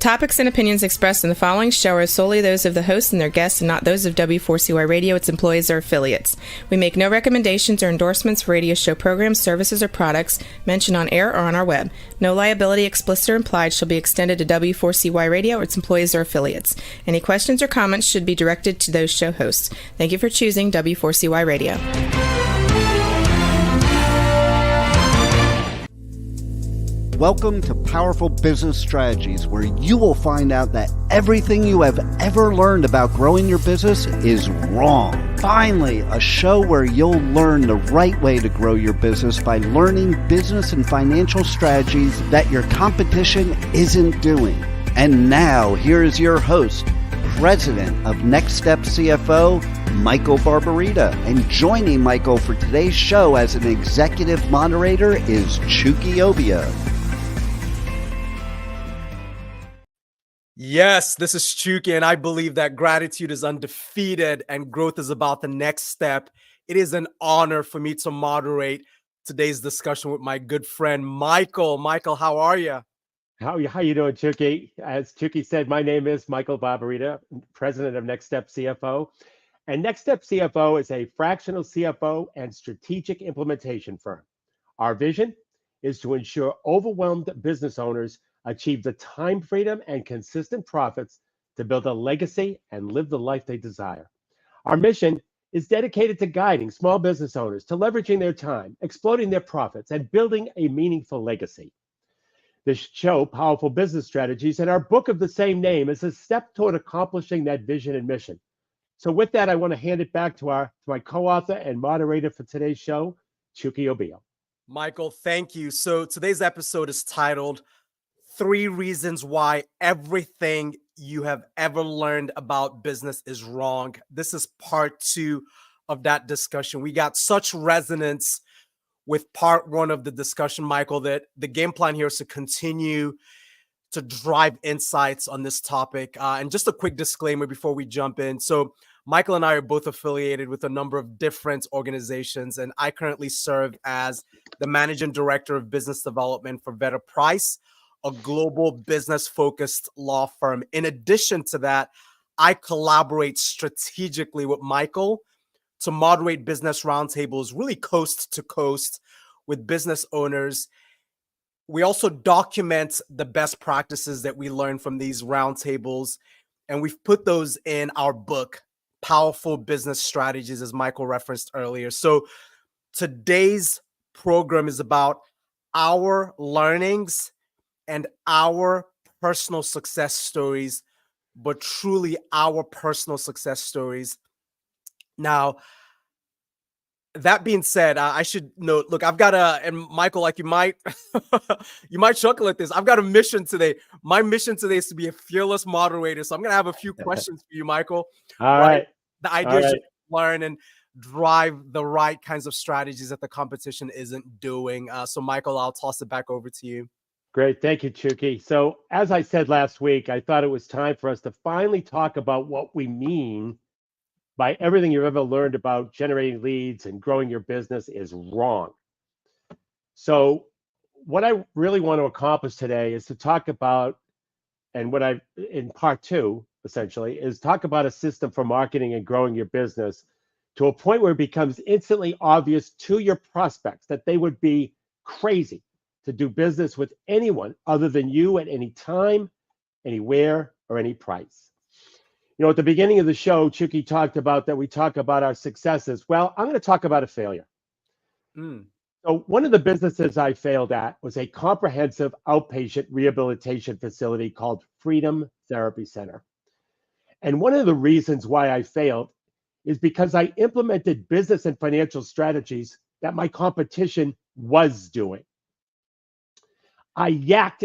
topics and opinions expressed in the following show are solely those of the host and their guests and not those of W4CY Radio, its employees, or affiliates. We make no recommendations or endorsements for radio show programs, services, or products mentioned on air or on our web. No liability, explicit or implied, shall be extended to W4CY Radio or its employees or affiliates. Any questions or comments should be directed to those show hosts. Thank you for choosing W4CY Radio. Welcome to Powerful Business Strategies, where you will find out that everything you have ever learned about growing your business is wrong. Finally, a show where you'll learn the right way to grow your business by learning business and financial strategies that your competition isn't doing. And now, here is your host, President of Next Step CFO, Michael Barbarita. And joining Michael for today's show as an executive moderator is Chucky Obia. Yes, this is Chucky, and I believe that gratitude is undefeated and growth is about the next step. It is an honor for me to moderate today's discussion with my good friend, Michael. Michael, how are you? How you doing, Chucky? As Chucky said, my name is Michael Barbarita, President of Next Step CFO. And Next Step CFO is a fractional CFO and strategic implementation firm. Our vision is to ensure overwhelmed business owners achieve the time freedom and consistent profits to build a legacy and live the life they desire. Our mission is dedicated to guiding small business owners to leveraging their time, exploiting their profits, and building a meaningful legacy. This show, Powerful Business Strategies, and our book of the same name is a step toward accomplishing that vision and mission. So with that, I want to hand it back to my co-author and moderator for today's show, Chucky Obia. Michael, thank you. So today's episode is titled 3 Reasons Why Everything You Have Ever Learned About Business is Wrong. This is part 2 of that discussion. We got such resonance with part 1 of the discussion, Michael, that the game plan here is to continue to drive insights on this topic. And just a quick disclaimer before we jump in. So Michael and I are both affiliated with a number of different organizations, and I currently serve as the Managing Director of Business Development for Vedder Price, a global business-focused law firm. In addition to that, I collaborate strategically with Michael to moderate business roundtables, really coast to coast with business owners. We also document the best practices that we learn from these roundtables, and we've put those in our book, Powerful Business Strategies, as Michael referenced earlier. So today's program is about our learnings and our personal success stories, but truly our personal success stories. Now, that being said, I should note, look, I've got and Michael, like you might chuckle at this. I've got a mission today. My mission today is to be a fearless moderator. So I'm going to have a few questions for you, Michael. All right. The idea is to learn and drive the right kinds of strategies that the competition isn't doing. So Michael, I'll toss it back over to you. Great. Thank you, Chucky. So as I said last week, I thought it was time for us to finally talk about what we mean by everything you've ever learned about generating leads and growing your business is wrong. So what I really want to accomplish today is to talk about, and what I, in part 2, essentially, is talk about a system for marketing and growing your business to a point where it becomes instantly obvious to your prospects that they would be crazy to do business with anyone other than you at any time, anywhere, or any price. You know, at the beginning of the show, Chucky talked about that we talk about our successes. Well, I'm going to talk about a failure. So one of the businesses I failed at was a comprehensive outpatient rehabilitation facility called Freedom Therapy Center. And one of the reasons why I failed is because I implemented business and financial strategies that my competition was doing. I yacked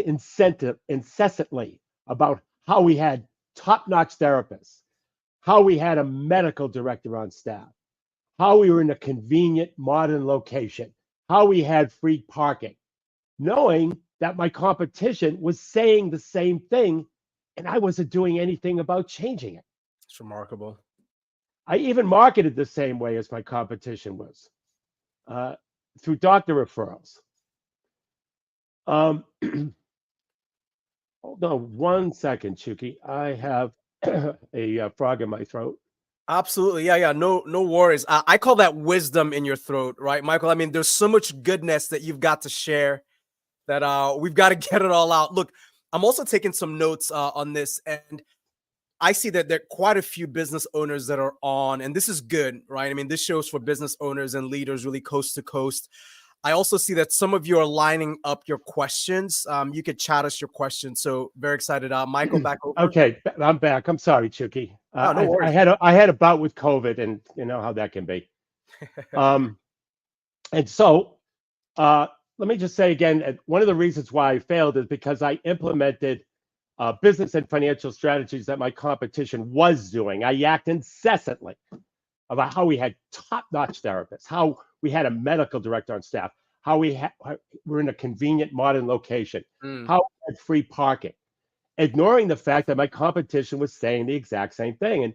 incessantly about how we had top-notch therapists, how we had a medical director on staff, how we were in a convenient modern location, how we had free parking, knowing that my competition was saying the same thing and I wasn't doing anything about changing it. It's remarkable. I even marketed the same way as my competition was, through doctor referrals. Hold on 1 second, Chucky. I have a frog in my throat. Absolutely. Yeah. No worries. I call that wisdom in your throat, right, Michael? I mean, there's so much goodness that you've got to share that we've got to get it all out. Look, I'm also taking some notes on this, and I see that there are quite a few business owners that are on, and this is good, right? I mean, this shows for business owners and leaders really coast to coast. I also see that some of you are lining up your questions. You could chat us your questions. So very excited. Michael, back over. Okay, I'm back. I'm sorry, Chucky. Oh, no I worries. had a bout with COVID, and you know how that can be. And so let me just say again, one of the reasons why I failed is because I implemented business and financial strategies that my competition was doing. I yacked incessantly about how we had top-notch therapists, how we had a medical director on staff, how we're in a convenient modern location, how we had free parking, ignoring the fact that my competition was saying the exact same thing. And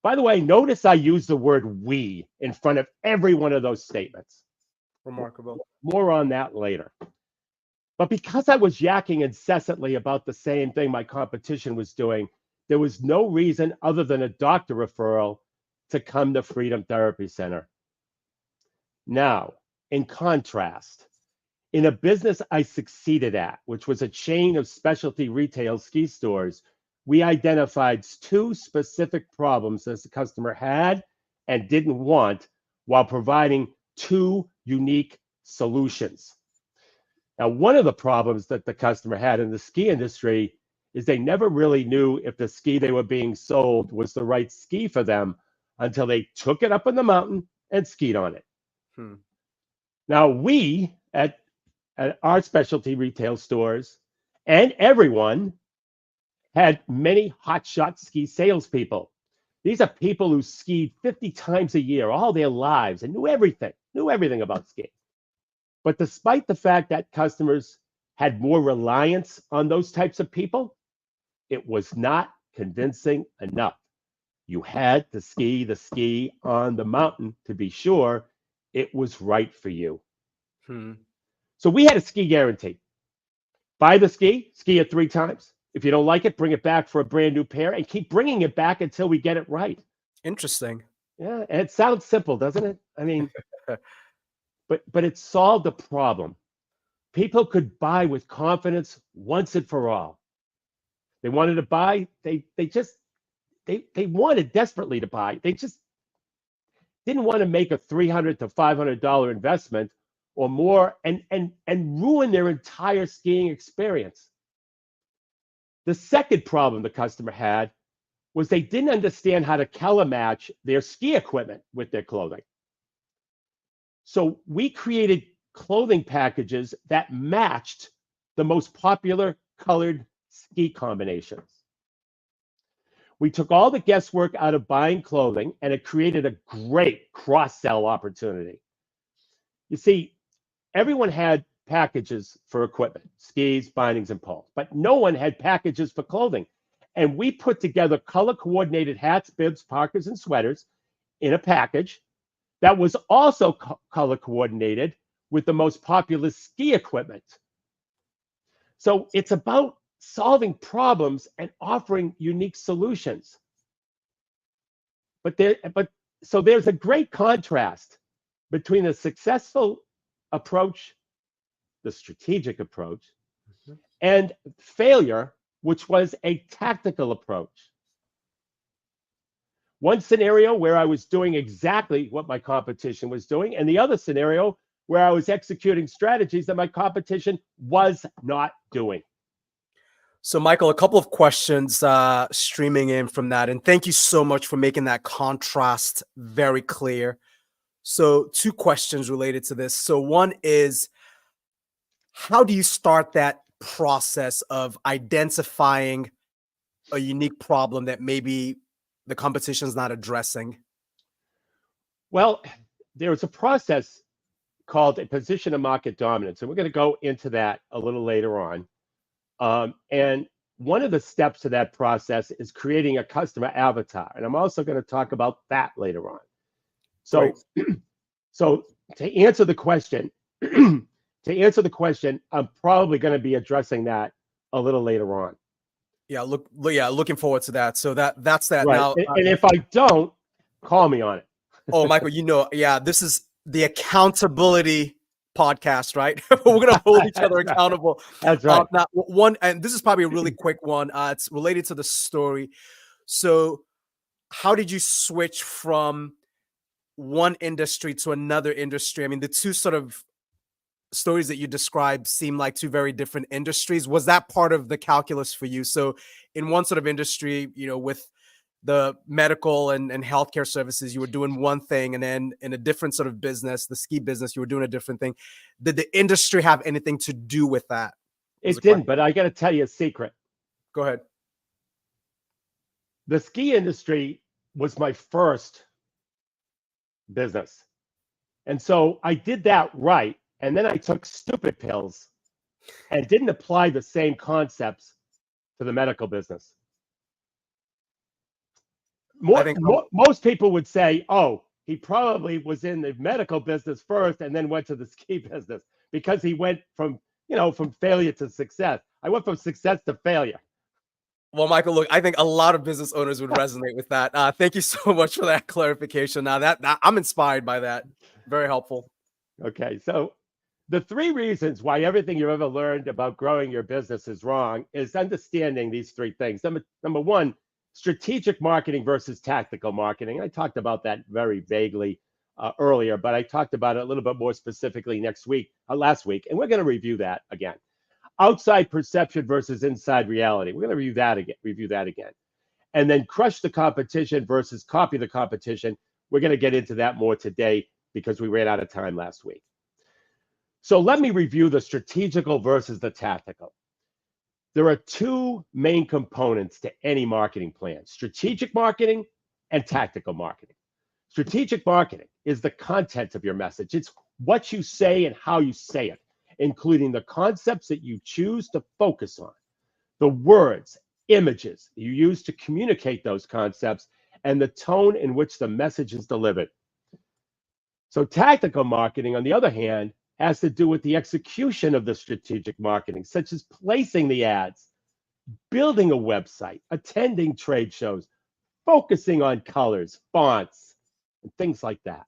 by the way, notice I use the word we in front of every one of those statements. Remarkable. More on that later. But because I was yakking incessantly about the same thing my competition was doing, there was no reason other than a doctor referral to come to Freedom Therapy Center. Now, in contrast, in a business I succeeded at, which was a chain of specialty retail ski stores, we identified two specific problems that the customer had and didn't want while providing two unique solutions. Now, one of the problems that the customer had in the ski industry is they never really knew if the ski they were being sold was the right ski for them until they took it up on the mountain and skied on it. Now, we at our specialty retail stores and everyone had many hotshot ski salespeople. These are people who skied 50 times a year all their lives and knew everything about skiing. But despite the fact that customers had more reliance on those types of people, it was not convincing enough. You had to ski the ski on the mountain to be sure it was right for you. So we had a ski guarantee. Buy the ski, ski it 3 times. If you don't like it, bring it back for a brand new pair and keep bringing it back until we get it right. Interesting. Yeah, and it sounds simple, doesn't it? I mean, but it solved a problem. People could buy with confidence once and for all. They wanted to buy, they wanted desperately to buy. They just didn't want to make a $300 to $500 investment or more and ruin their entire skiing experience. The second problem the customer had was they didn't understand how to color match their ski equipment with their clothing. So we created clothing packages that matched the most popular colored ski combinations. We took all the guesswork out of buying clothing, and it created a great cross-sell opportunity. You see, everyone had packages for equipment, skis, bindings, and poles, but no one had packages for clothing. And we put together color-coordinated hats, bibs, parkas, and sweaters in a package that was also color-coordinated with the most popular ski equipment. So it's about solving problems and offering unique solutions. So there's a great contrast between a successful approach, the strategic approach, and failure, which was a tactical approach. One scenario where I was doing exactly what my competition was doing, and the other scenario where I was executing strategies that my competition was not doing. So, Michael, a couple of questions streaming in from that. And thank you so much for making that contrast very clear. So 2 questions related to this. So one is, how do you start that process of identifying a unique problem that maybe the competition is not addressing? Well, there's a process called a position of market dominance, and we're going to go into that a little later on. And one of the steps to that process is creating a customer avatar, and I'm also going to talk about that later on. So, Right. So to answer the question, I'm probably going to be addressing that a little later on. Yeah, looking forward to that. So that's that. Right. Now, And if I don't, call me on it. oh, Michael, this is the accountability podcast, right? We're gonna hold each other accountable. That's right. Now, one, and this is probably a really quick one. It's related to the story. So, how did you switch from one industry to another industry? I mean, the two sort of stories that you described seem like two very different industries. Was that part of the calculus for you? So, in one sort of industry, with the medical and healthcare services, you were doing one thing, and then in a different sort of business, the ski business, you were doing a different thing. Did the industry have anything to do with that? It didn't, but I got to tell you a secret. Go ahead. The ski industry was my first business. And so I did that right. And then I took stupid pills and didn't apply the same concepts to the medical business. Most people would say, oh, he probably was in the medical business first and then went to the ski business because he went from failure to success. I went from success to failure. Well, Michael, look, I think a lot of business owners would resonate with that. Thank you so much for that clarification. Now that I'm inspired by that. Very helpful. Okay, so the 3 reasons why everything you've ever learned about growing your business is wrong is understanding these 3 things. Number 1, strategic marketing versus tactical marketing. I talked about that very vaguely earlier, but I talked about it a little bit more specifically last week, and we're going to review that again. Outside perception versus inside reality. We're going to review that again. And then crush the competition versus copy the competition. We're going to get into that more today because we ran out of time last week. So let me review the strategical versus the tactical. There are 2 main components to any marketing plan: strategic marketing and tactical marketing. Strategic marketing is the content of your message. It's what you say and how you say it, including the concepts that you choose to focus on, the words, images you use to communicate those concepts, and the tone in which the message is delivered. So tactical marketing, on the other hand, has to do with the execution of the strategic marketing, such as placing the ads, building a website, attending trade shows, focusing on colors, fonts, and things like that.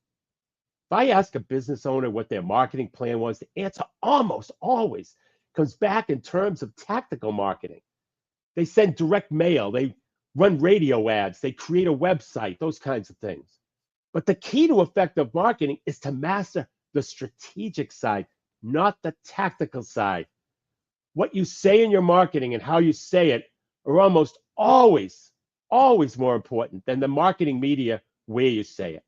If I ask a business owner what their marketing plan was, the answer almost always comes back in terms of tactical marketing. They send direct mail, they run radio ads, they create a website, those kinds of things. But the key to effective marketing is to master the strategic side, not the tactical side. What you say in your marketing and how you say it are almost always more important than the marketing media where you say it.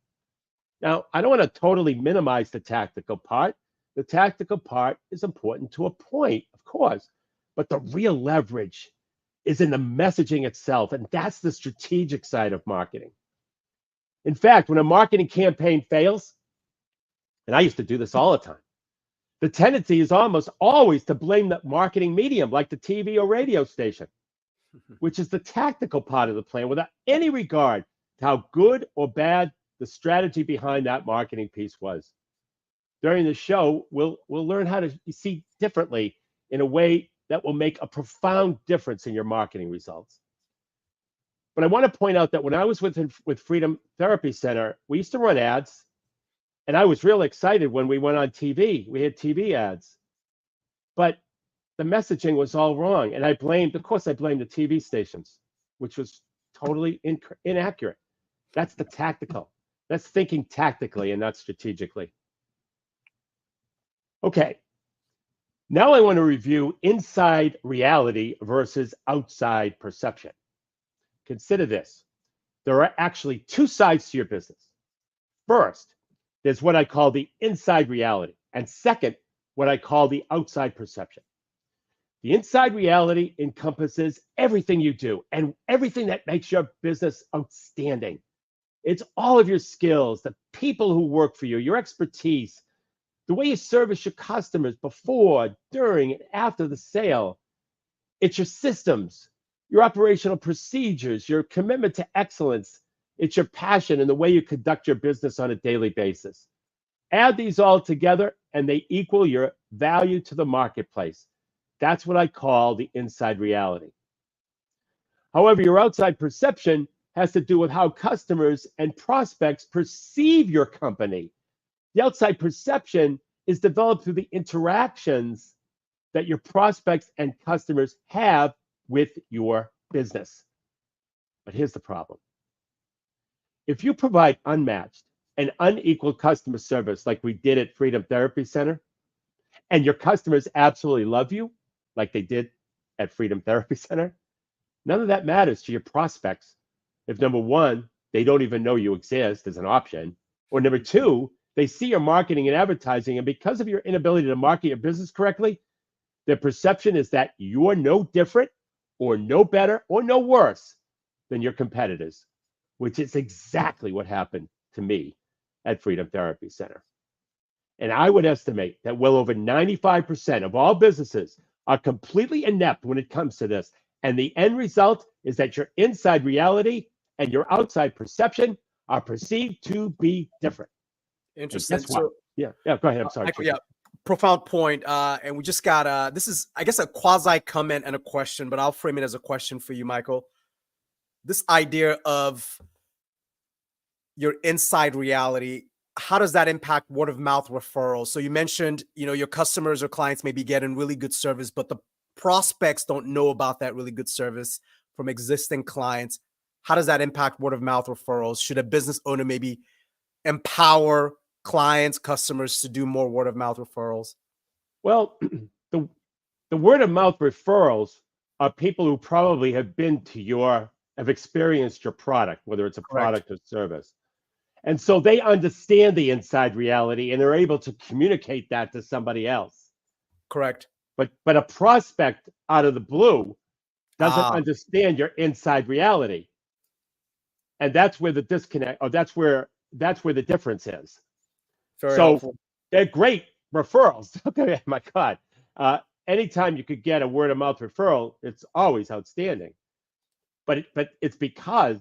Now, I don't want to totally minimize the tactical part. The tactical part is important to a point, of course, but the real leverage is in the messaging itself, and that's the strategic side of marketing. In fact, when a marketing campaign fails, and I used to do this all the time, the tendency is almost always to blame the marketing medium, like the TV or radio station, which is the tactical part of the plan, without any regard to how good or bad the strategy behind that marketing piece was. During the show, we'll learn how to see differently in a way that will make a profound difference in your marketing results. But I want to point out that when I was with Freedom Therapy Center, we used to run ads, and I was real excited when we went on TV. We had TV ads, but the messaging was all wrong. And I blamed the TV stations, which was totally inaccurate. That's the tactical. That's thinking tactically and not strategically. Okay, now I want to review inside reality versus outside perception. Consider this. There are actually 2 sides to your business. First, there's what I call the inside reality. And second, what I call the outside perception. The inside reality encompasses everything you do and everything that makes your business outstanding. It's all of your skills, the people who work for you, your expertise, the way you service your customers before, during, and after the sale. It's your systems, your operational procedures, your commitment to excellence. It's your passion and the way you conduct your business on a daily basis. Add these all together and they equal your value to the marketplace. That's what I call the inside reality. However, your outside perception has to do with how customers and prospects perceive your company. The outside perception is developed through the interactions that your prospects and customers have with your business. But here's the problem. If you provide unmatched and unequal customer service like we did at Freedom Therapy Center, and your customers absolutely love you like they did at Freedom Therapy Center, none of that matters to your prospects if, number one, they don't even know you exist as an option, or number two, they see your marketing and advertising, and because of your inability to market your business correctly, their perception is that you're no different or no better or no worse than your competitors, which is exactly what happened to me at Freedom Therapy Center. And I would estimate that well over 95% of all businesses are completely inept when it comes to this. And the end result is that your inside reality and your outside perception are perceived to be different. Interesting. So, yeah, go ahead. I'm sorry. Michael, yeah, profound point. And we just got this is, I guess, a quasi comment and a question, but I'll frame it as a question for you, Michael. This idea of your inside reality, how does that impact word of mouth referrals? So you mentioned, your customers or clients may be getting really good service, but the prospects don't know about that really good service from existing clients. How does that impact word of mouth referrals? Should a business owner maybe empower clients, customers to do more word of mouth referrals? Well, the word of mouth referrals are people who probably have experienced your product, whether it's a product or service. And so they understand the inside reality and they're able to communicate that to somebody else. Correct. But a prospect out of the blue doesn't understand your inside reality. And that's where the disconnect, or that's where the difference is. Very helpful. They're great referrals. Okay, my God. Anytime you could get a word of mouth referral, it's always outstanding. But it's because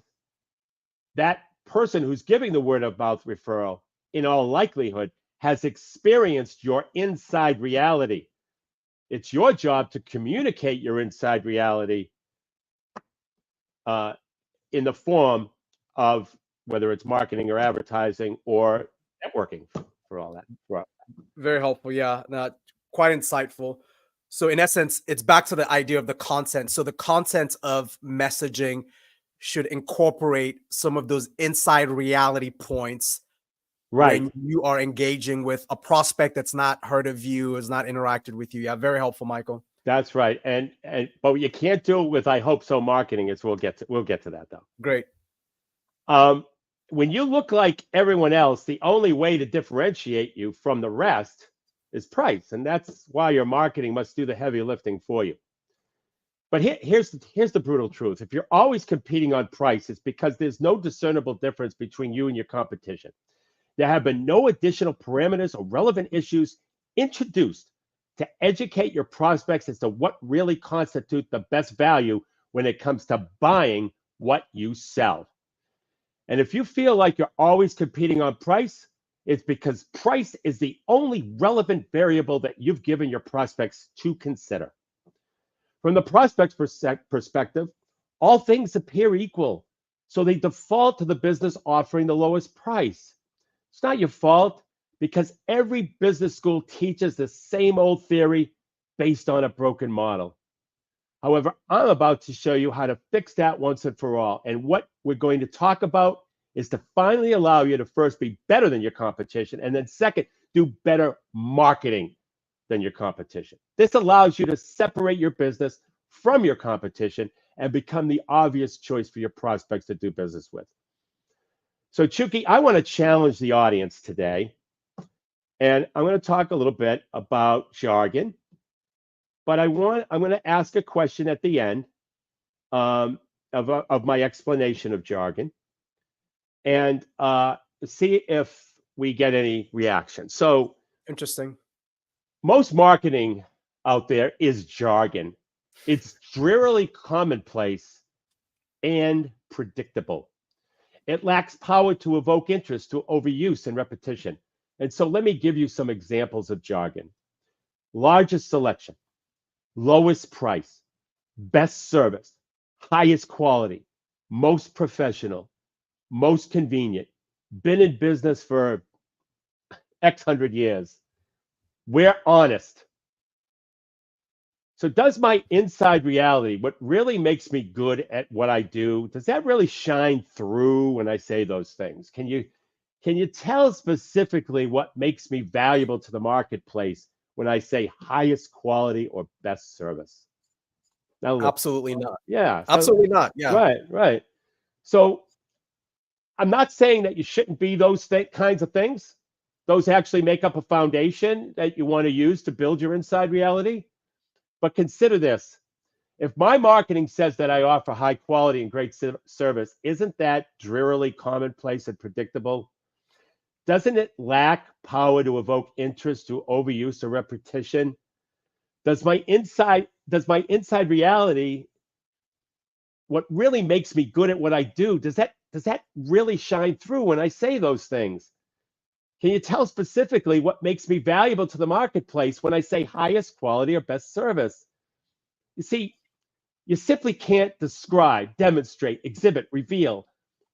that person who's giving the word of mouth referral, in all likelihood, has experienced your inside reality. It's your job to communicate your inside reality in the form of whether it's marketing or advertising or networking for all that. Very helpful. Yeah, quite insightful. So in essence, it's back to the idea of the content. So the content of messaging should incorporate some of those inside reality points. Right. When you are engaging with a prospect that's not heard of you, has not interacted with you. Yeah, very helpful, Michael. That's right. But you can't do it with I hope so marketing. We'll get to that though. Great. When you look like everyone else, the only way to differentiate you from the rest is price, and that's why your marketing must do the heavy lifting for you. But here's the brutal truth. If you're always competing on price, it's because there's no discernible difference between you and your competition. There have been no additional parameters or relevant issues introduced to educate your prospects as to what really constitutes the best value when it comes to buying what you sell. And if you feel like you're always competing on price, it's because price is the only relevant variable that you've given your prospects to consider. From the prospect's perspective, all things appear equal, so they default to the business offering the lowest price. It's not your fault, because every business school teaches the same old theory based on a broken model. However, I'm about to show you how to fix that once and for all. And what we're going to talk about is to finally allow you to first be better than your competition, and then second, do better marketing than your competition. This allows you to separate your business from your competition and become the obvious choice for your prospects to do business with. So Chucky, I want to challenge the audience today, and I'm going to talk a little bit about jargon, but I'm going to ask a question at the end of my explanation of jargon, and see if we get any reaction. So interesting. Most marketing out there is jargon. It's drearily commonplace and predictable. It lacks power to evoke interest through overuse and repetition. And so let me give you some examples of jargon. Largest selection. lowest price, best service, highest quality, most professional, most convenient, been in business for X hundred years. We're honest. So does my inside reality, what really makes me good at what I do, does that really shine through when I say those things? Can you tell specifically what makes me valuable to the marketplace when I say highest quality or best service? Now look, Absolutely not. yeah, so Absolutely not. Yeah. right. So I'm not saying that you shouldn't be those kinds of things. Those actually make up a foundation that you want to use to build your inside reality. But consider this. If my marketing says that I offer high quality and great service, isn't that drearily commonplace and predictable? Doesn't it lack power to evoke interest through overuse or repetition? Does my inside reality, what really makes me good at what I do, does that really shine through when I say those things? Can you tell specifically what makes me valuable to the marketplace when I say highest quality or best service? You see, you simply can't describe, demonstrate, exhibit, reveal,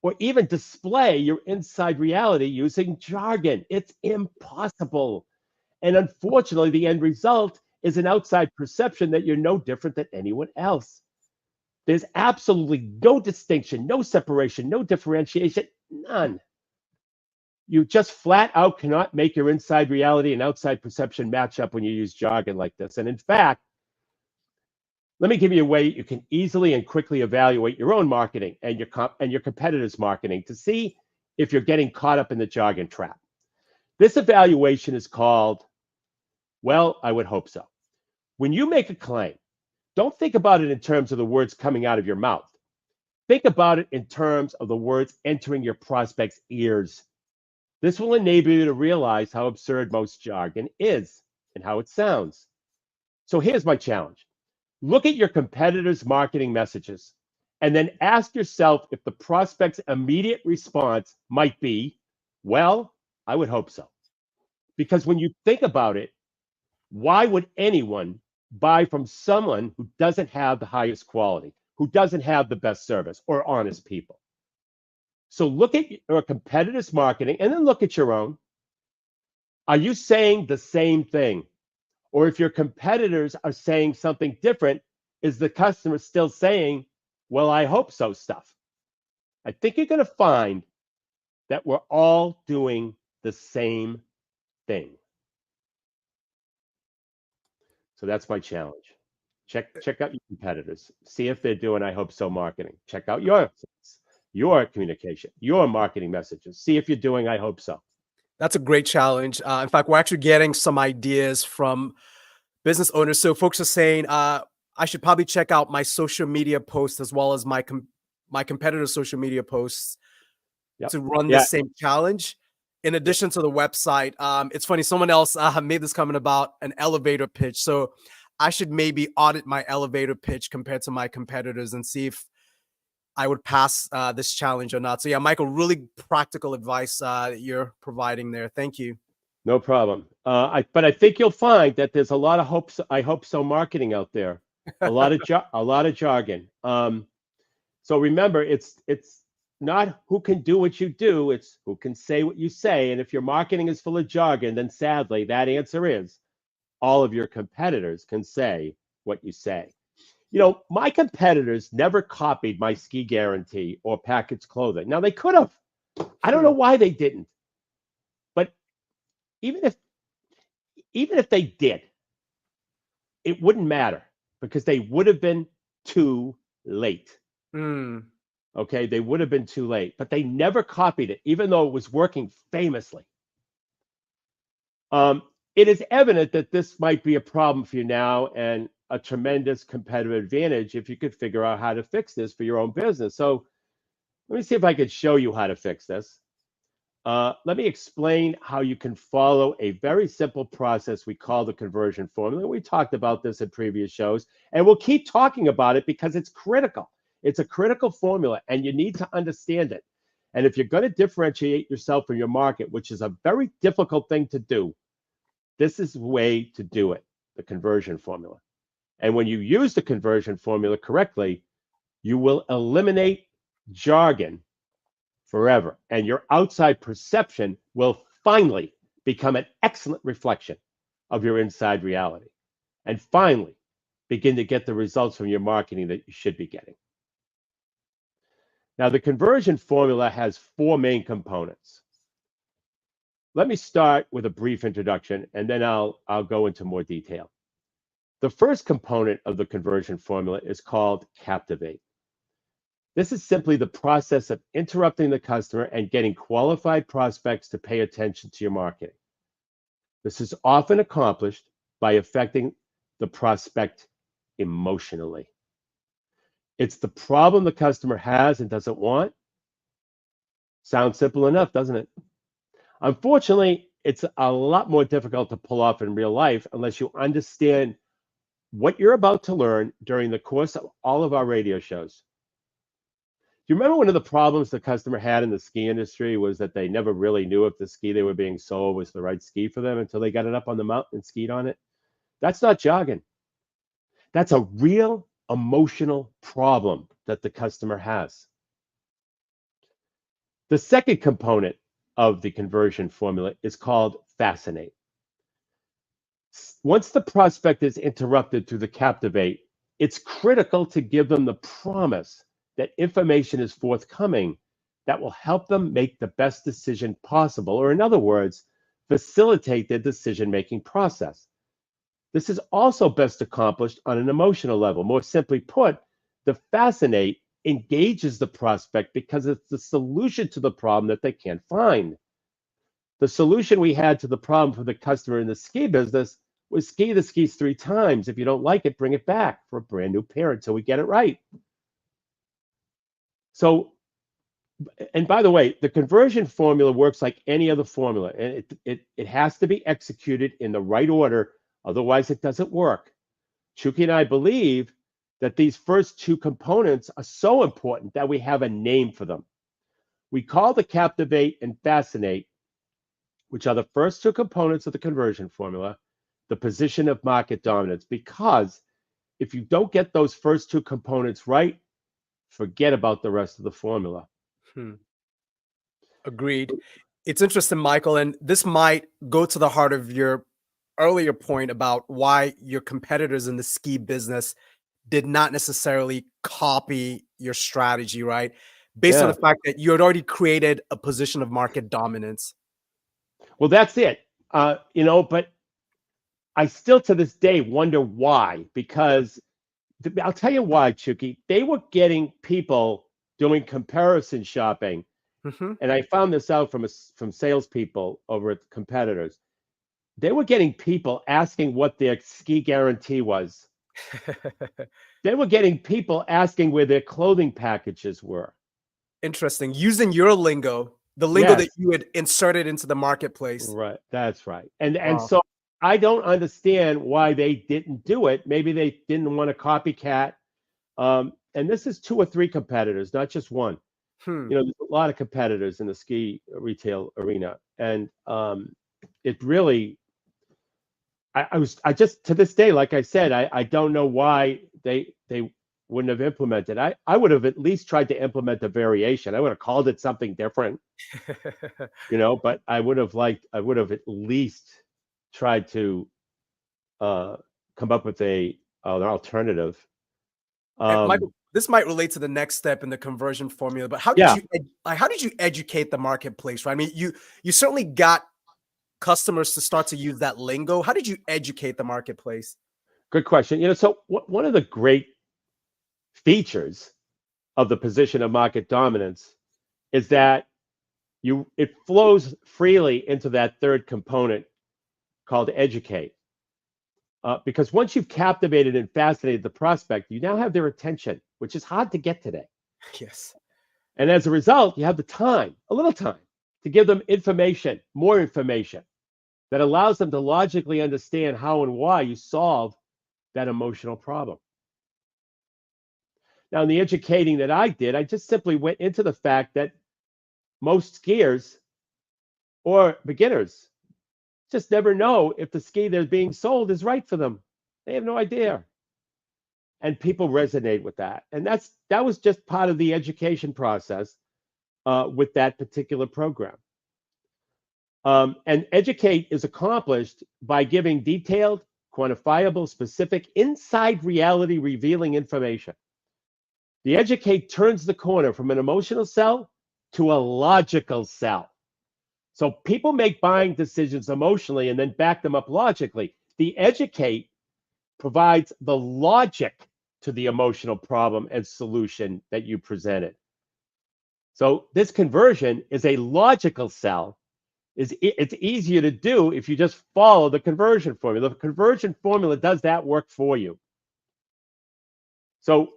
or even display your inside reality using jargon. It's impossible. And unfortunately, the end result is an outside perception that you're no different than anyone else. There's absolutely no distinction, no separation, no differentiation, none. You just flat out cannot make your inside reality and outside perception match up when you use jargon like this. And in fact, let me give you a way you can easily and quickly evaluate your own marketing and your competitors' marketing to see if you're getting caught up in the jargon trap. This evaluation is called, well, I would hope so. When you make a claim, don't think about it in terms of the words coming out of your mouth. Think about it in terms of the words entering your prospect's ears. This will enable you to realize how absurd most jargon is and how it sounds. So here's my challenge. Look at your competitors' marketing messages and then ask yourself if the prospect's immediate response might be, well, I would hope so. Because when you think about it, why would anyone buy from someone who doesn't have the highest quality, who doesn't have the best service or honest people? So look at your competitors' marketing and then look at your own. Are you saying the same thing? Or if your competitors are saying something different, is the customer still saying, well, I hope so stuff? I think you're going to find that we're all doing the same thing. So that's my challenge. Check out your competitors. See if they're doing I hope so marketing. Check out your communication, your marketing messages. See if you're doing I hope so. That's a great challenge. In fact, we're actually getting some ideas from business owners. So folks are saying I should probably check out my social media posts as well as my competitors' social media posts to run the same challenge. In addition to the website, it's funny, someone else made this comment about an elevator pitch. So I should maybe audit my elevator pitch compared to my competitors and see if I would pass this challenge or not. So yeah, Michael, really practical advice that you're providing there. Thank you. No problem. But I think you'll find that there's a lot of I hope so marketing out there. A lot of jargon. So remember, it's not who can do what you do, it's who can say what you say. And if your marketing is full of jargon, then sadly, that answer is all of your competitors can say what you say. You know, my competitors never copied my ski guarantee or packaged clothing. Now, they could have. I don't know why they didn't. But even if they did, it wouldn't matter because they would have been too late. Okay, they would have been too late, but they never copied it, even though it was working famously. It is evident that this might be a problem for you now and a tremendous competitive advantage if you could figure out how to fix this for your own business. So let me see if I could show you how to fix this. Let me explain how you can follow a very simple process we call the conversion formula. We talked about this in previous shows, and we'll keep talking about it because it's critical. It's a critical formula, and you need to understand it. And if you're going to differentiate yourself from your market, which is a very difficult thing to do, this is the way to do it, the conversion formula. And when you use the conversion formula correctly, you will eliminate jargon forever. And your outside perception will finally become an excellent reflection of your inside reality. And finally, begin to get the results from your marketing that you should be getting. Now, the conversion formula has 4 main components. Let me start with a brief introduction, and then I'll go into more detail. The first component of the conversion formula is called Captivate. This is simply the process of interrupting the customer and getting qualified prospects to pay attention to your marketing. This is often accomplished by affecting the prospect emotionally. It's the problem the customer has and doesn't want. Sounds simple enough, doesn't it? Unfortunately, it's a lot more difficult to pull off in real life unless you understand what you're about to learn during the course of all of our radio shows. Do you remember one of the problems the customer had in the ski industry was that they never really knew if the ski they were being sold was the right ski for them until they got it up on the mountain and skied on it? That's not jargon. That's a real emotional problem that the customer has. The second component of the conversion formula is called Fascinate. Once the prospect is interrupted through the Captivate, it's critical to give them the promise that information is forthcoming that will help them make the best decision possible, or in other words, facilitate their decision-making process. This is also best accomplished on an emotional level. More simply put, the Fascinate engages the prospect because it's the solution to the problem that they can't find. The solution we had to the problem for the customer in the ski business was ski the skis 3 times. If you don't like it, bring it back for a brand new pair until we get it right. So, and by the way, the conversion formula works like any other formula, and it has to be executed in the right order, otherwise it doesn't work. Chucky and I believe that these first 2 components are so important that we have a name for them. We call the Captivate and Fascinate, which are the first 2 components of the conversion formula, the position of market dominance, because if you don't get those first 2 components right, forget about the rest of the formula. Agreed. It's interesting, Michael, and this might go to the heart of your earlier point about why your competitors in the ski business did not necessarily copy your strategy, right? Based on the fact that you had already created a position of market dominance. Well, that's it. But I still to this day wonder why, because I'll tell you why, Chucky. They were getting people doing comparison shopping, and I found this out from salespeople over at competitors. They were getting people asking what their ski guarantee was. They were getting people asking where their clothing packages were. Interesting. Using your lingo, the lingo that you had inserted into the marketplace. Right. That's right. And so I don't understand why they didn't do it. Maybe they didn't want to copycat. And this is 2 or 3 competitors, not just one. There's a lot of competitors in the ski retail arena, and it really, I just to this day, like I said, I don't know why they wouldn't have implemented. I would have at least tried to implement a variation. I would have called it something different, but I would have at least tried to come up with an alternative. Michael, this might relate to the next step in the conversion formula, but how did you educate the marketplace? Right? I mean, you certainly got customers to start to use that lingo. How did you educate the marketplace? Good question. So one of the great features of the position of market dominance is that it flows freely into that third component called educate. Because once you've captivated and fascinated the prospect, you now have their attention, which is hard to get today. Yes. And as a result, you have the time, a little time, to give them information, more information that allows them to logically understand how and why you solve that emotional problem. Now, in the educating that I did, I just simply went into the fact that most skiers or beginners just never know if the ski they're being sold is right for them. They have no idea. and people resonate with that. And that was just part of the education process with that particular program. And educate is accomplished by giving detailed, quantifiable, specific, inside reality revealing information. The educate turns the corner from an emotional sell to a logical sell. So people make buying decisions emotionally and then back them up logically. The educate provides the logic to the emotional problem and solution that you presented. So this conversion is a logical sell. It's easier to do if you just follow the conversion formula. The conversion formula does that work for you. So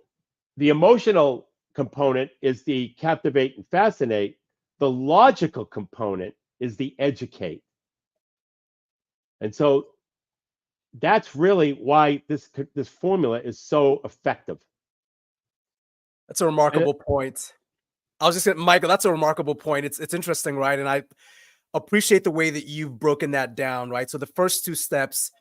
the emotional component is the captivate and fascinate. The logical component is the educate. And so that's really why this formula is so effective. That's a remarkable point. I was just saying, Michael, that's a remarkable point. It's interesting, right? And I appreciate the way that you've broken that down, right? So the first two steps,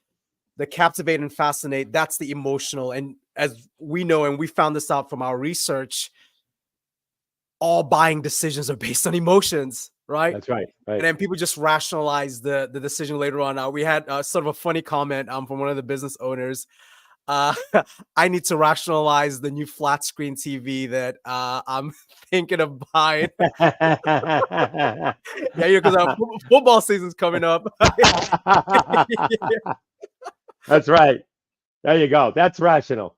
the captivate and fascinate, that's the emotional. And as we know, and we found this out from our research, all buying decisions are based on emotions, right? That's right. And then people just rationalize the decision later on. We had sort of a funny comment from one of the business owners. I need to rationalize the new flat screen TV that I'm thinking of buying. Yeah, because our football season's coming up. That's right. There you go. That's rational.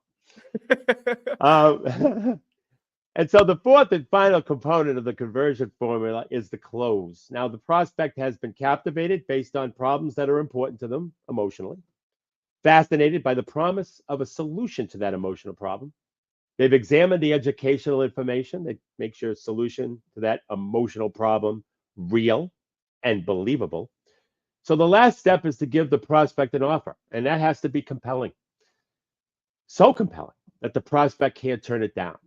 And so the fourth and final component of the conversion formula is the close. Now, the prospect has been captivated based on problems that are important to them emotionally, fascinated by the promise of a solution to that emotional problem. They've examined the educational information that makes your solution to that emotional problem real and believable. So the last step is to give the prospect an offer, and that has to be compelling. So compelling that the prospect can't turn it down.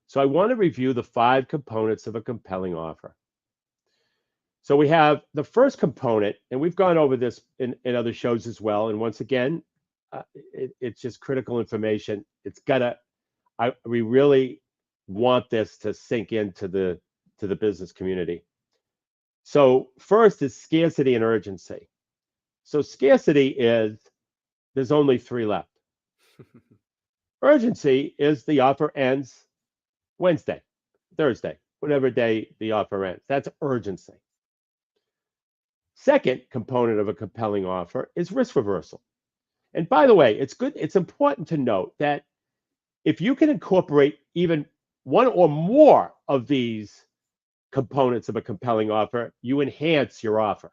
So I want to review the 5 components of a compelling offer. So we have the first component, and we've gone over this in other shows as well. And once again, it's just critical information. We really want this to sink into the business community. So first is scarcity and urgency. So scarcity is there's only 3 left. Urgency is the offer ends Wednesday, Thursday, whatever day the offer ends. That's urgency. Second component of a compelling offer is risk reversal. And by the way, it's important to note that if you can incorporate even one or more of these components of a compelling offer, you enhance your offer.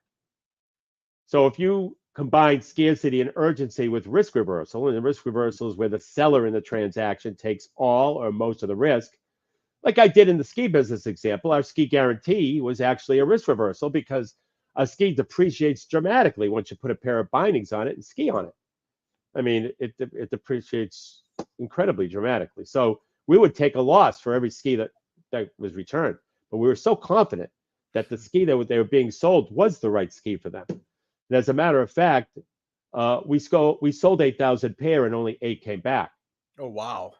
So if you combine scarcity and urgency with risk reversal, and the risk reversal is where the seller in the transaction takes all or most of the risk, like I did in the ski business example, our ski guarantee was actually a risk reversal because a ski depreciates dramatically once you put a pair of bindings on it and ski on it. I mean, it depreciates incredibly dramatically. So we would take a loss for every ski that was returned. But we were so confident that the ski that they were being sold was the right ski for them. And as a matter of fact, we sold 8,000 pair and only 8 came back. Oh, wow.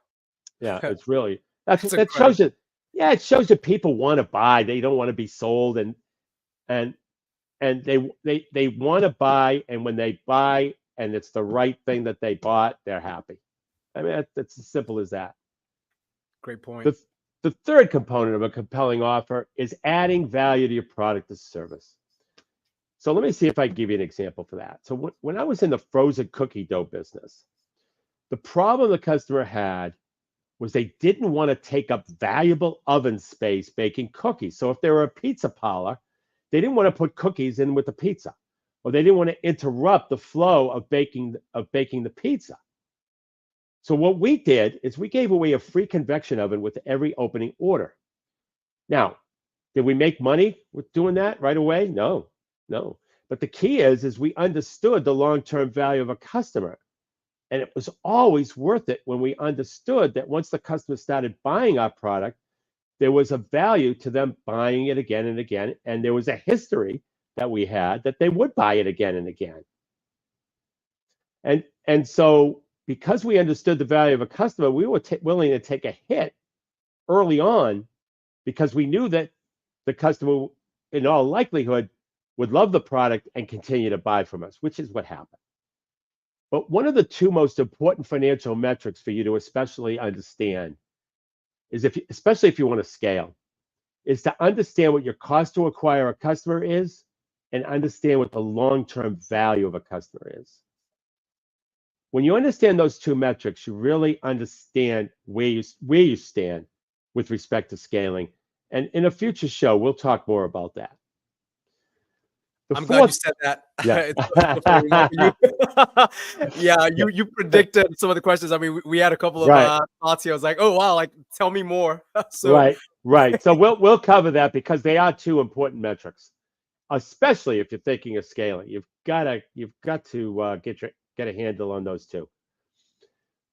Yeah, it's really, that shows you, yeah, it shows you people want to buy. They don't want to be sold. And they want to buy. And when they buy, and it's the right thing that they bought, they're happy. I mean, that's as simple as that. Great point. The third component of a compelling offer is adding value to your product or service. So let me see if I can give you an example for that. So when I was in the frozen cookie dough business, the problem the customer had was they didn't want to take up valuable oven space baking cookies. So if they were a pizza parlor, they didn't want to put cookies in with the pizza, or they didn't want to interrupt the flow of baking the pizza. So what we did is we gave away a free convection oven with every opening order. Now, did we make money with doing that right away? No. But the key is we understood the long-term value of a customer. And it was always worth it when we understood that once the customer started buying our product, there was a value to them buying it again and again. And there was a history that we had that they would buy it again and again. And so because we understood the value of a customer, we were willing to take a hit early on because we knew that the customer, in all likelihood, would love the product and continue to buy from us, which is what happened. But one of the two most important financial metrics for you to especially understand is, especially if you want to scale, is to understand what your cost to acquire a customer is and understand what the long-term value of a customer is. When you understand those two metrics, you really understand where you stand with respect to scaling. And in a future show, we'll talk more about that. I'm glad you said that. Yeah. Yeah, you predicted some of the questions. I mean, we had a couple of thoughts here. I was like, oh wow, like tell me more. So right. So we'll cover that because they are two important metrics, especially if you're thinking of scaling. You've got to get a handle on those two.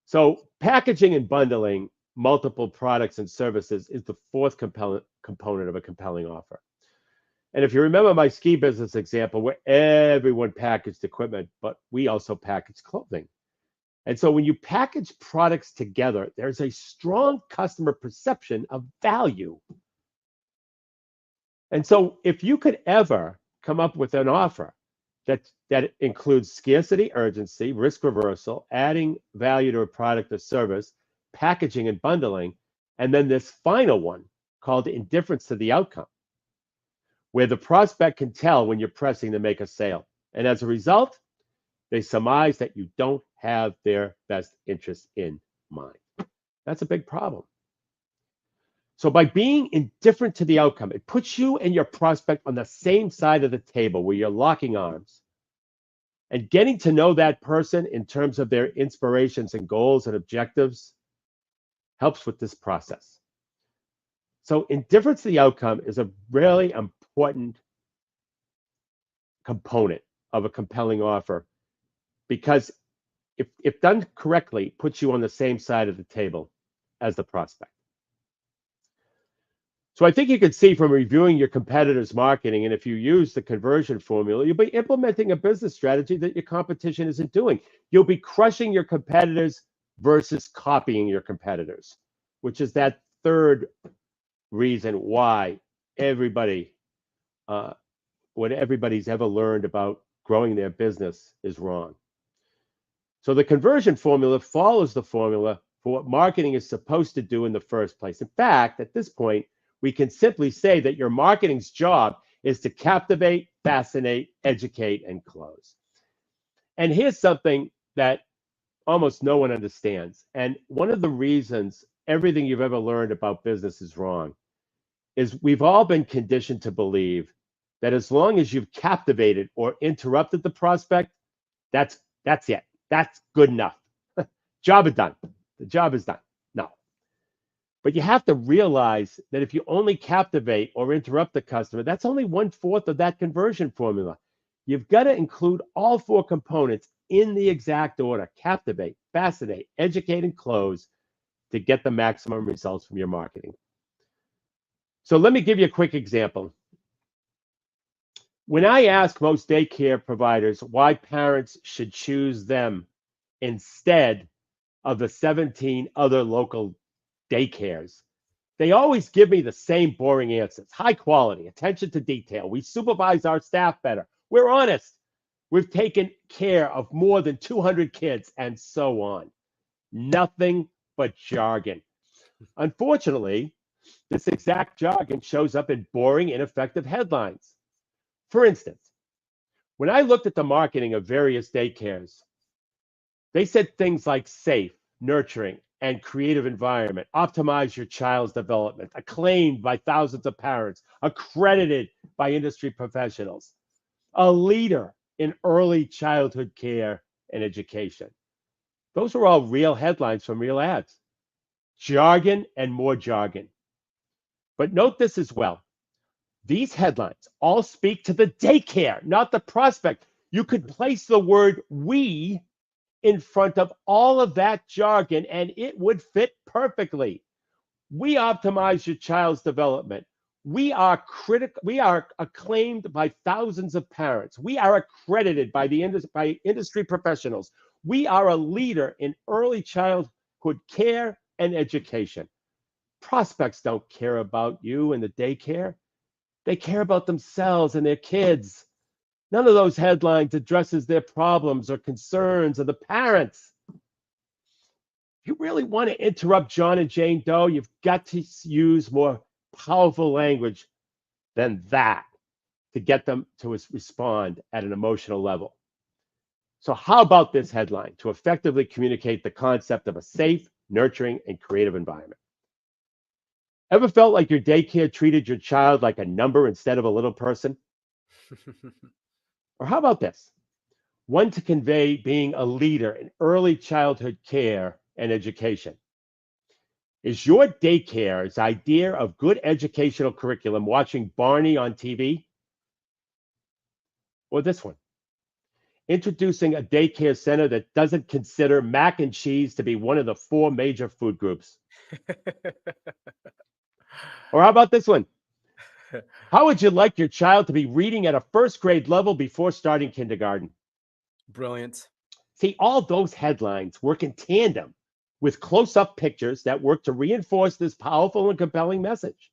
So packaging and bundling multiple products and services is the fourth component of a compelling offer. And if you remember my ski business example, where everyone packaged equipment, but we also packaged clothing. And so when you package products together, there's a strong customer perception of value. And so if you could ever come up with an offer that includes scarcity, urgency, risk reversal, adding value to a product or service, packaging and bundling, and then this final one called indifference to the outcome, where the prospect can tell when you're pressing to make a sale. And as a result, they surmise that you don't have their best interest in mind. That's a big problem. So by being indifferent to the outcome, it puts you and your prospect on the same side of the table where you're locking arms. And getting to know that person in terms of their inspirations and goals and objectives helps with this process. So indifference to the outcome is a really important component of a compelling offer, because if done correctly, puts you on the same side of the table as the prospect. So I think you can see from reviewing your competitors' marketing, and if you use the conversion formula, you'll be implementing a business strategy that your competition isn't doing. You'll be crushing your competitors versus copying your competitors, which is that third reason why what everybody's ever learned about growing their business is wrong. So the conversion formula follows the formula for what marketing is supposed to do in the first place. In fact, at this point, we can simply say that your marketing's job is to captivate, fascinate, educate, and close. And here's something that almost no one understands. And one of the reasons everything you've ever learned about business is wrong is we've all been conditioned to believe that as long as you've captivated or interrupted the prospect, that's it. That's good enough. Job is done. The job is done. No. But you have to realize that if you only captivate or interrupt the customer, that's only 1/4 of that conversion formula. You've got to include all four components in the exact order: captivate, fascinate, educate, and close to get the maximum results from your marketing. So let me give you a quick example. When I ask most daycare providers why parents should choose them instead of the 17 other local daycares, they always give me the same boring answers: high quality, attention to detail, we supervise our staff better, we're honest, we've taken care of more than 200 kids, and so on. Nothing but jargon. Unfortunately, this exact jargon shows up in boring, ineffective headlines. For instance, when I looked at the marketing of various daycares, they said things like safe, nurturing, and creative environment, optimize your child's development, acclaimed by thousands of parents, accredited by industry professionals, a leader in early childhood care and education. Those are all real headlines from real ads. Jargon and more jargon. But note this as well. These headlines all speak to the daycare, not the prospect. You could place the word "we" in front of all of that jargon and it would fit perfectly. We optimize your child's development. We are acclaimed by thousands of parents. We are accredited by industry professionals. We are a leader in early childhood care and education. Prospects don't care about you and the daycare. They care about themselves and their kids. None of those headlines addresses their problems or concerns of the parents. If you really want to interrupt John and Jane Doe, you've got to use more powerful language than that to get them to respond at an emotional level. So how about this headline to effectively communicate the concept of a safe, nurturing, and creative environment? Ever felt like your daycare treated your child like a number instead of a little person? Or how about this? One to convey being a leader in early childhood care and education. Is your daycare's idea of good educational curriculum watching Barney on TV? Or this one? Introducing a daycare center that doesn't consider mac and cheese to be one of the 4 major food groups. Or how about this one? How would you like your child to be reading at a first grade level before starting kindergarten? Brilliant. See, all those headlines work in tandem with close-up pictures that work to reinforce this powerful and compelling message.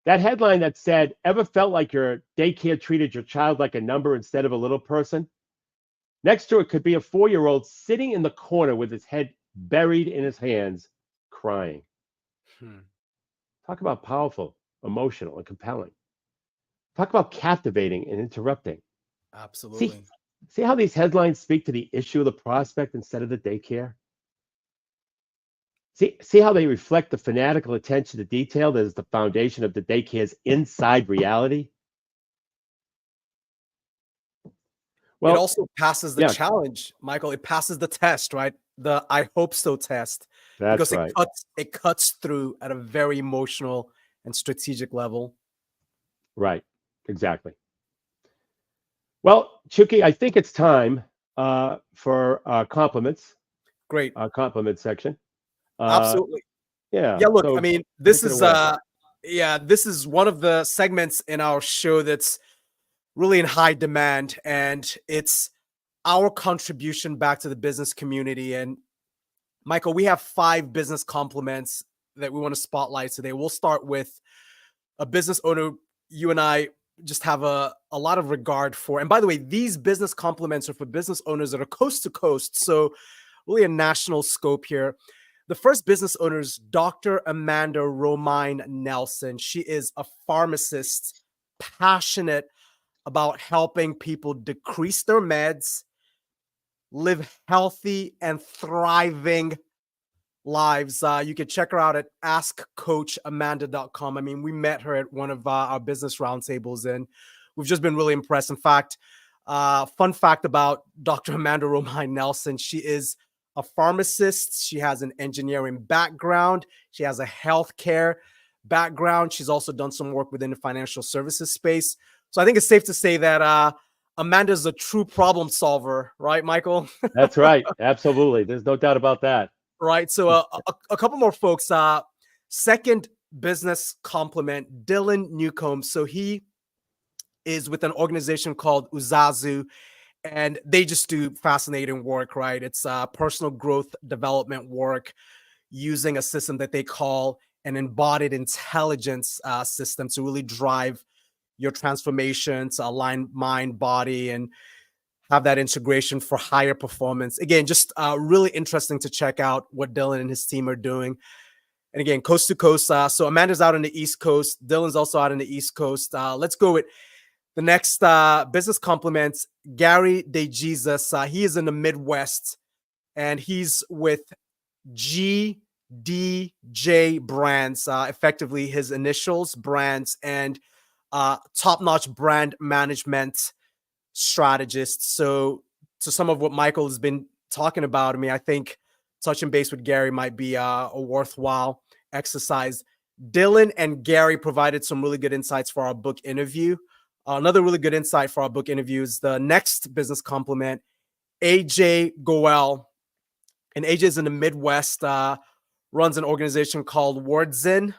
That headline that said, ever felt like your daycare treated your child like a number instead of a little person? Next to it could be a 4-year-old sitting in the corner with his head buried in his hands, crying. Talk about powerful, emotional, and compelling. Talk about captivating and interrupting. Absolutely. See how these headlines speak to the issue of the prospect instead of the daycare? See how they reflect the fanatical attention to detail that is the foundation of the daycare's inside reality? Well, it also passes the challenge, Michael. It passes the test, right? The I hope so test. That's because right. It cuts through at a very emotional and strategic level. Right. Exactly. Well, Chucky, I think it's time for compliments. Great. Compliment section. Absolutely. Yeah. Yeah. Look, so I mean, this take it is away. this is one of the segments in our show that's really in high demand, and it's our contribution back to the business community. And Michael, we have 5 business compliments that we want to spotlight today. We'll start with a business owner you and I just have a lot of regard for. And by the way, these business compliments are for business owners that are coast to coast. So really a national scope here. The first business owner is Dr. Amanda Romine Nelson. She is a pharmacist, passionate about helping people decrease their meds, live healthy and thriving lives. You can check her out at askcoachamanda.com. I mean, we met her at one of our business roundtables, and we've just been really impressed. In fact, fun fact about Dr. Amanda Romine Nelson, she is a pharmacist. She has an engineering background. She has a healthcare background. She's also done some work within the financial services space. So I think it's safe to say that Amanda's a true problem solver, right, Michael? That's right. Absolutely. There's no doubt about that. Right. So a couple more folks. Second business compliment, Dylan Newcomb. So he is with an organization called Uzazu, and they just do fascinating work, right? It's personal growth development work using a system that they call an embodied intelligence system to really drive your transformation, to align mind, body, and have that integration for higher performance. Again, just really interesting to check out what Dylan and his team are doing. And again, coast to coast. So Amanda's out on the East Coast. Dylan's also out on the East Coast. Let's go with the next business compliments. Gary DeJesus. He is in the Midwest, and he's with GDJ Brands, effectively his initials, brands, and top-notch brand management strategist. So to some of what Michael has been talking about, I mean, I think touching base with Gary might be a worthwhile exercise. Dylan and Gary provided some really good insights for our book interview. Another really good insight for our book interview is the next business compliment, AJ Goel. And AJ is in the Midwest, runs an organization called Wordzin,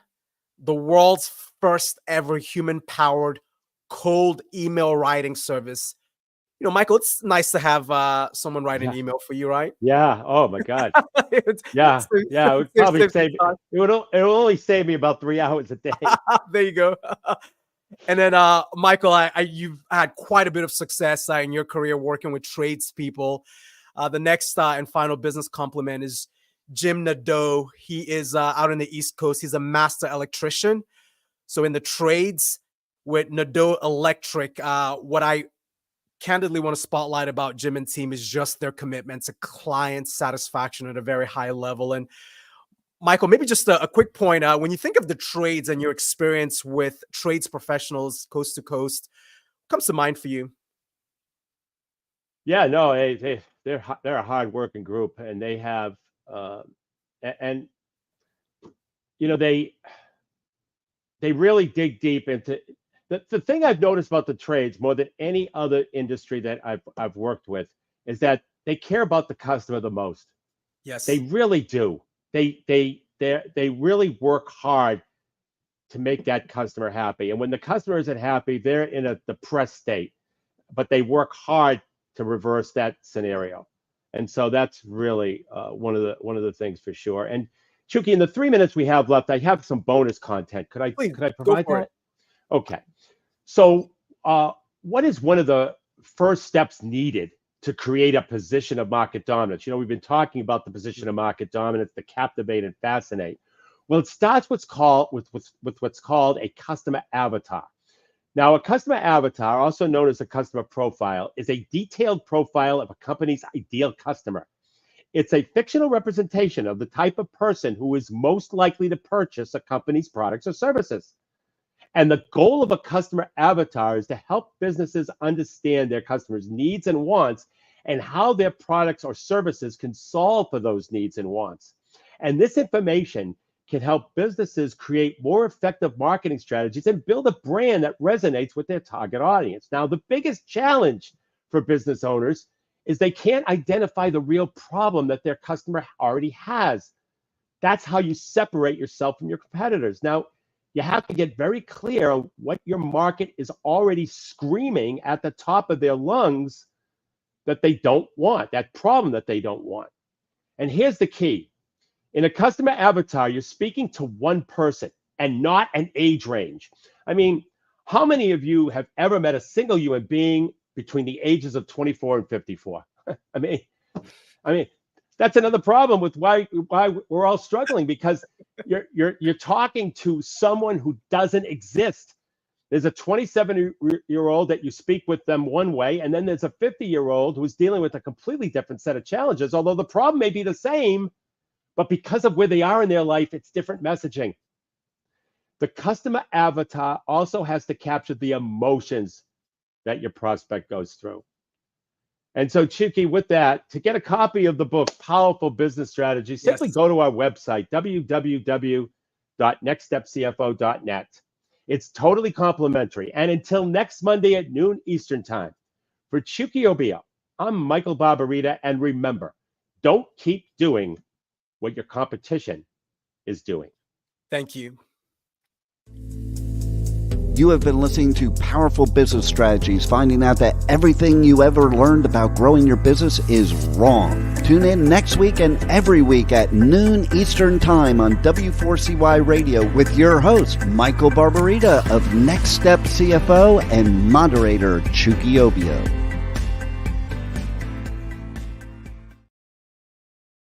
the world's first ever human-powered cold email writing service. Michael, it's nice to have someone write an email for you, right? Yeah. Oh my God. It's- Yeah. it's- Yeah. It would it's- probably it's- save. It will only save me about 3 hours a day. There you go. And then, Michael, you've had quite a bit of success in your career working with tradespeople. The next and final business compliment is Jim Nadeau. He is out on the East Coast. He's a master electrician. So in the trades with Nadeau Electric, what I candidly want to spotlight about Jim and team is just their commitment to client satisfaction at a very high level. And Michael, maybe just a quick point. When you think of the trades and your experience with trades professionals coast to coast, what comes to mind for you? Yeah. No. They're a hard-working group, and they have they really dig deep into the thing I've noticed about the trades more than any other industry that I've worked with is that they care about the customer the most. Yes, They really do. They really work hard to make that customer happy. And when the customer isn't happy, they're in a depressed state. But they work hard to reverse that scenario. And so that's really one of the things for sure. And Chucky, in the 3 minutes we have left, I have some bonus content. Could I provide for that? it. Okay. So what is one of the first steps needed to create a position of market dominance? We've been talking about the position of market dominance, the captivate and fascinate. Well, it starts with what's called a customer avatar. Now, a customer avatar, also known as a customer profile, is a detailed profile of a company's ideal customer. It's a fictional representation of the type of person who is most likely to purchase a company's products or services. And the goal of a customer avatar is to help businesses understand their customers' needs and wants and how their products or services can solve for those needs and wants. And this information can help businesses create more effective marketing strategies and build a brand that resonates with their target audience. Now, the biggest challenge for business owners is they can't identify the real problem that their customer already has. That's how you separate yourself from your competitors. Now, you have to get very clear on what your market is already screaming at the top of their lungs that they don't want, that problem that they don't want. And here's the key. In a customer avatar, you're speaking to one person and not an age range. I mean, how many of you have ever met a single human being between the ages of 24 and 54? I mean, that's another problem with why we're all struggling, because you're talking to someone who doesn't exist. There's a 27-year-old that you speak with them one way, and then there's a 50-year-old who's dealing with a completely different set of challenges, although the problem may be the same, but because of where they are in their life, it's different messaging. The customer avatar also has to capture the emotions that your prospect goes through. And so, Chucky, with that, to get a copy of the book, Powerful Business Strategies, simply go to our website, www.nextstepcfo.net. It's totally complimentary. And until next Monday at noon Eastern Time, for Chucky Obio, I'm Michael Barbarita. And remember, don't keep doing what your competition is doing. Thank you. You have been listening to Powerful Business Strategies, finding out that everything you ever learned about growing your business is wrong. Tune in next week and every week at noon Eastern Time on W4CY Radio with your host, Michael Barbarita of Next Step CFO and moderator Chucky Obio.